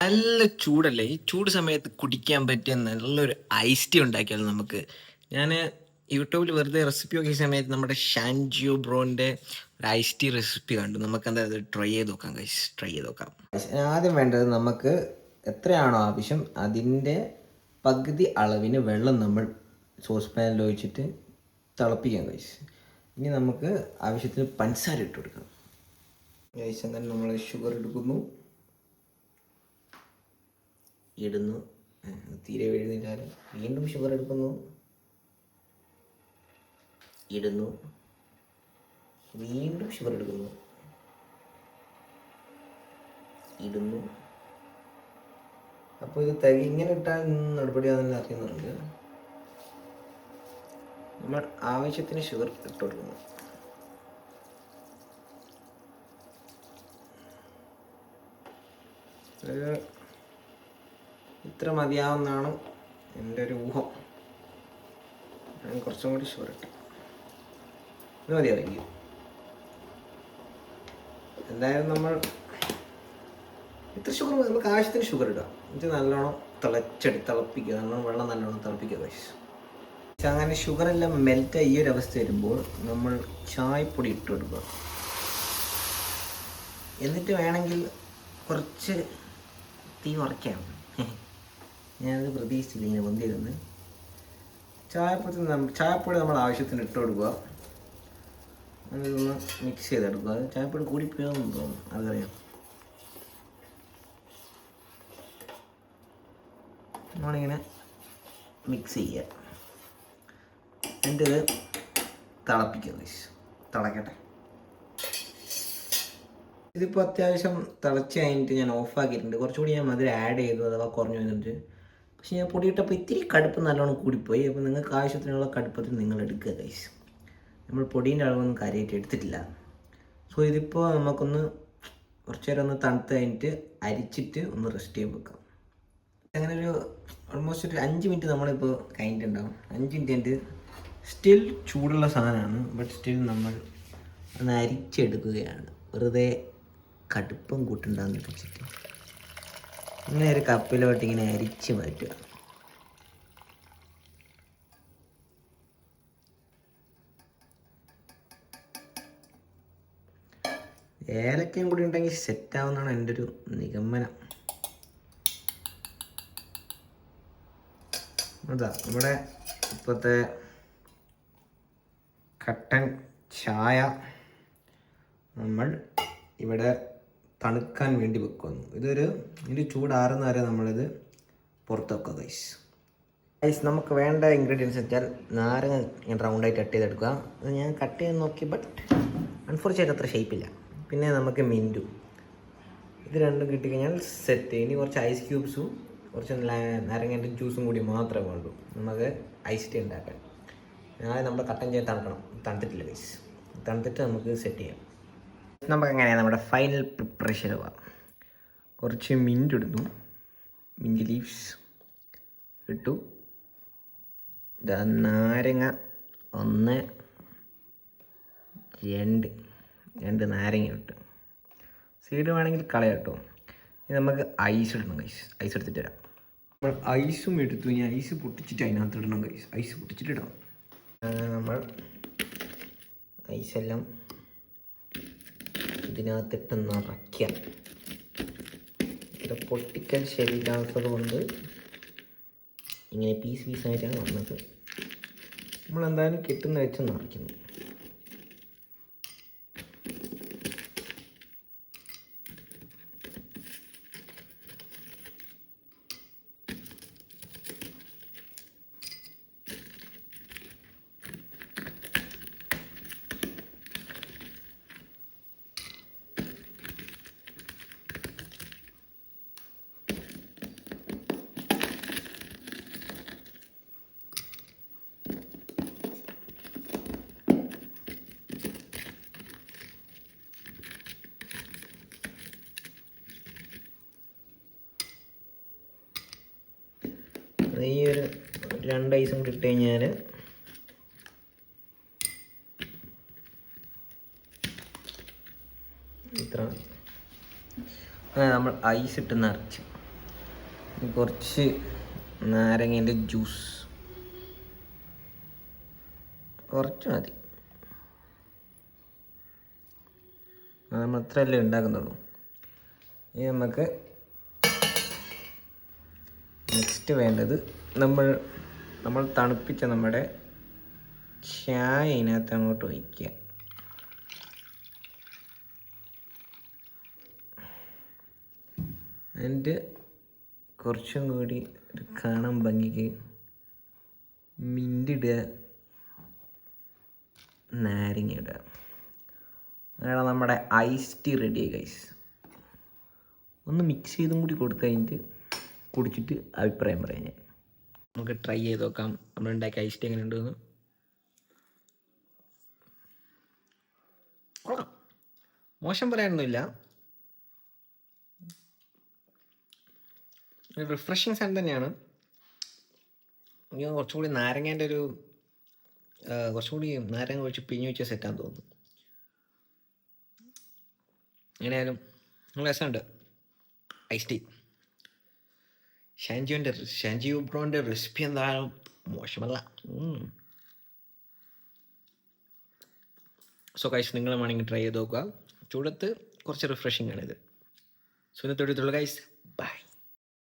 നല്ല ചൂടല്ലേ? ഈ ചൂട് സമയത്ത് കുടിക്കാൻ പറ്റിയ നല്ലൊരു ഐസ് ടീ ഉണ്ടാക്കിയാലോ നമുക്ക്? ഞാന് യൂട്യൂബിൽ വെറുതെ റെസിപ്പി നോക്കിയ സമയത്ത് നമ്മുടെ ഷാൻജിയോ ബ്രോന്റെ ഒരു ഐസ് ടീ റെസിപ്പി കണ്ടു. നമുക്കെന്താ അത് ട്രൈ ചെയ്ത് നോക്കാം ഗൈസ്. ട്രൈ ചെയ്ത് നോക്കാം. ആദ്യം വേണ്ടത് നമുക്ക് എത്രയാണോ ആവശ്യം അതിൻ്റെ പകുതി അളവിന് വെള്ളം നമ്മൾ സോസ് പാനിൽ ഒഴിച്ചിട്ട് തിളപ്പിക്കാം ഗൈസ്. ഇനി നമുക്ക് ആവശ്യത്തിന് പഞ്ചസാര ഇട്ട് കൊടുക്കാം ഗൈസ്. അങ്ങനെ നമ്മൾ ഷുഗർ എടുക്കുന്നു, ഇടുന്നു. തീരെ വീഴുന്നില്ല. വീണ്ടും ഷുഗർ എടുക്കുന്നു, ഇടുന്നു. വീണ്ടും ഷുഗർ എടുക്കുന്നു, ഇടുന്നു. അപ്പോൾ ഇത് ഇങ്ങനെ ഇട്ടാൽ നടപടിയാണെന്ന് അറിയുന്നുണ്ട്. നമ്മൾ ആവശ്യത്തിന് ഷുഗർ ഇട്ട് കൊടുക്കുന്നു. ഇത്ര മതിയാവുന്നതാണ് എൻ്റെ ഒരു ഊഹം. ഞാൻ കുറച്ചും കൂടി ഷുഗർ ഇട്ടു. ഇത് മതിയായിരിക്കും. എന്തായാലും നമ്മൾ ഇത്ര ഷുഗർ നമുക്ക് ആവശ്യത്തിന് ഷുഗർ ഇടുക. എന്നിട്ട് നല്ലോണം തിളപ്പിക്കുക. നല്ലോണം വെള്ളം നല്ലോണം തിളപ്പിക്കുക ഗൈസ്. അങ്ങനെ ഷുഗറെല്ലാം മെൽറ്റായി ഈ ഒരു അവസ്ഥ വരുമ്പോൾ നമ്മൾ ചായപ്പൊടി ഇട്ട് കൊടുക്കുക. എന്നിട്ട് വേണമെങ്കിൽ കുറച്ച് തീ കുറയ്ക്കാം. ഞാനത് പ്രതീക്ഷിച്ചില്ല ഇങ്ങനെ വന്നിരുന്ന്. ചായപ്പൊടി നമ്മൾ ആവശ്യത്തിന് ഇട്ട് കൊടുക്കുക. അതൊന്ന് മിക്സ് ചെയ്തെടുക്കുക. അത് ചായപ്പൊടി കൂടിപ്പോയെന്ന് തോന്നുന്നു, അതറിയാം. നമ്മളിങ്ങനെ മിക്സ് ചെയ്യുക. എന്നിട്ട് ഇത് തിളപ്പിക്കുക. തിളക്കട്ടെ. ഇതിപ്പോൾ അത്യാവശ്യം തിളച്ച് കഴിഞ്ഞിട്ട് ഞാൻ ഓഫാക്കിയിട്ടുണ്ട്. കുറച്ചുകൂടി ഞാൻ മധുരം ആഡ് ചെയ്തു, അഥവാ കുറഞ്ഞു വന്നിട്ട്. പക്ഷേ ഞാൻ പൊടിയിട്ടപ്പോൾ ഇത്തിരി കടുപ്പ് നല്ലോണം കൂടിപ്പോയി. അപ്പോൾ നിങ്ങൾക്ക് ആവശ്യത്തിനുള്ള കടുപ്പത്തിൽ നിങ്ങൾ എടുക്കുക ഗൈസ്. നമ്മൾ പൊടീൻ്റെ അളവൊന്നും കാര്യമായിട്ട് എടുത്തിട്ടില്ല. സോ ഇതിപ്പോൾ നമുക്കൊന്ന് കുറച്ച് നേരം ഒന്ന് തണുത്ത് കഴിഞ്ഞിട്ട് അരിച്ചിട്ട് ഒന്ന് റെസ്റ്റ് ചെയ്യാൻ വെക്കാം. അങ്ങനെ ഒരു ഓൾമോസ്റ്റ് ഒരു 5 മിനിറ്റ് നമ്മളിപ്പോൾ കഴിഞ്ഞിട്ടുണ്ടാവും. 5 മിനിറ്റ് കഴിഞ്ഞിട്ട് സ്റ്റിൽ ചൂടുള്ള സാധനമാണ്. ബട്ട് സ്റ്റിൽ നമ്മൾ ഒന്ന് അരിച്ചെടുക്കുകയാണ്. വെറുതെ കടുപ്പം കൂട്ടുണ്ടാകുന്ന വെച്ചിട്ട് ഇങ്ങനെ ഒരു കപ്പിലോട്ട് ഇങ്ങനെ അരിച്ച് മാറ്റുക. ഏലക്കയും കൂടി ഉണ്ടെങ്കിൽ സെറ്റാവുന്നതാണ് എൻ്റെ ഒരു നിഗമനം. അതാ നമ്മുടെ ഇപ്പോഴത്തെ കട്ടൻ ചായ നമ്മൾ ഇവിടെ തണുക്കാൻ വേണ്ടി വെക്കുന്നു. ഇതിൻ്റെ ചൂടാറുന്ന വരെ നമ്മളിത് പുറത്ത് വെക്കുക ഗൈസ്. നമുക്ക് വേണ്ട ഇൻഗ്രീഡിയൻസ് വെച്ചാൽ നാരങ്ങ ഞാൻ റൗണ്ടായിട്ട് കട്ട് ചെയ്തെടുക്കുക. അത് ഞാൻ കട്ട് ചെയ്ത് നോക്കി, ബട്ട് അൺഫോർച്ചുനേറ്റ് അത്ര ഷേപ്പില്ല. പിന്നെ നമുക്ക് മിൻറ്റു, ഇത് രണ്ടും കിട്ടിക്കഴിഞ്ഞാൽ സെറ്റ്. ഇനി കുറച്ച് ഐസ് ക്യൂബ്സും കുറച്ച് നാരങ്ങേൻ്റെ ജ്യൂസും കൂടി മാത്രമേ വേണ്ടൂ നമുക്ക് ഐസ് ടീ ഉണ്ടാക്കാൻ. ആദ്യം നമ്മുടെ കട്ടൻ ചായ തണുക്കണം. തണുത്തിട്ടില്ല ഗൈസ്. തണുത്തിട്ട് നമുക്ക് സെറ്റ് ചെയ്യാം. നമുക്ക് എങ്ങനെയാണ് നമ്മുടെ ഫൈനൽ പ്രിപ്പറേഷൻ ആവുക. കുറച്ച് മിൻറ്റ് ഇടുന്നു, മിൻറ്റ് ലീവ്സ് ഇട്ടു. നാരങ്ങ 1 2 നാരങ്ങ ഇട്ടു. സീഡ് വേണമെങ്കിൽ കളയാം കേട്ടോ. ഇനി നമുക്ക് ഐസ് ഇടണം ഗൈസ്. ഐസ് എടുത്തിട്ട് വരാം. നമ്മൾ ഐസും എടുത്തു. ഇനി ഐസ് പൊട്ടിച്ചിട്ട് അതിനകത്ത് ഇടണം ഗൈസ്. ഐസ് പൊട്ടിച്ചിട്ട് ഇടണം. നമ്മൾ ഐസെല്ലാം ഇതിനകത്തിട്ട് നിറയ്ക്കാം. ഇത് പൊട്ടിക്കൽ ശരിയില്ലാത്തത് കൊണ്ട് ഇങ്ങനെ പീസായിട്ടാണ് വന്നത്. നമ്മളെന്തായാലും കിട്ടുന്ന വെച്ച് നിറയ്ക്കുന്നു. ഈ ഒരു 2 ഐസും കൂടി ഇട്ട് കഴിഞ്ഞാൽ ഇത്ര നമ്മൾ ഐസ് ഇട്ട് നിറച്ചു. കുറച്ച് നാരങ്ങേൻ്റെ ജ്യൂസ് കുറച്ച് മതി. നമ്മൾ അത്രയല്ലേ ഉണ്ടാക്കുന്നുള്ളൂ. ഇനി നമുക്ക് നെക്സ്റ്റ് വേണ്ടത് നമ്മൾ തണുപ്പിച്ച നമ്മുടെ ചായ ഇതിനകത്ത് അങ്ങോട്ട് ഒഴിക്കുക. എന്നിട്ട് കുറച്ചും കൂടി ഒരു കാണാൻ ഭംഗിക്ക് മിൻറ്റിടുക, നാരങ്ങ ഇടുക. അങ്ങനെ നമ്മുടെ ഐസ് ടീ റെഡി ഗൈസ്. ഒന്ന് മിക്സ് ചെയ്തും കൂടി കൊടുത്തു കഴിഞ്ഞിട്ട് കുടിച്ചിട്ട് അഭിപ്രായം പറയാം ഞാൻ. നമുക്ക് ട്രൈ ചെയ്ത് നോക്കാം നമ്മളുണ്ടാക്കിയ ഐസ് ടീ എങ്ങനെ ഉണ്ടെന്ന്. കൊള്ളാം, മോശം പറയാനൊന്നുമില്ല. റിഫ്രഷിങ് സാധനം തന്നെയാണ്. എനിക്ക് കുറച്ചുകൂടി നാരങ്ങേൻ്റെ ഒരു കുറച്ചുകൂടി നാരങ്ങ ഒഴിച്ച് പിഴിഞ്ഞ് വെച്ച് സെറ്റാന്ന് തോന്നുന്നു. എങ്ങനെയായാലും നല്ല രസമുണ്ട് ഐസ് ടീ. ഷാൻജിയോ ബ്രോൻ്റെ റെസിപ്പി എന്തായാലും മോശമല്ല. സോ ഗൈസ്, നിങ്ങൾ വേണമെങ്കിൽ ട്രൈ ചെയ്ത് നോക്കുക. ചൂടത്ത് കുറച്ച് റിഫ്രഷിംഗ് ആണിത്. സോ ഇന്നത്തെ ഗൈസ്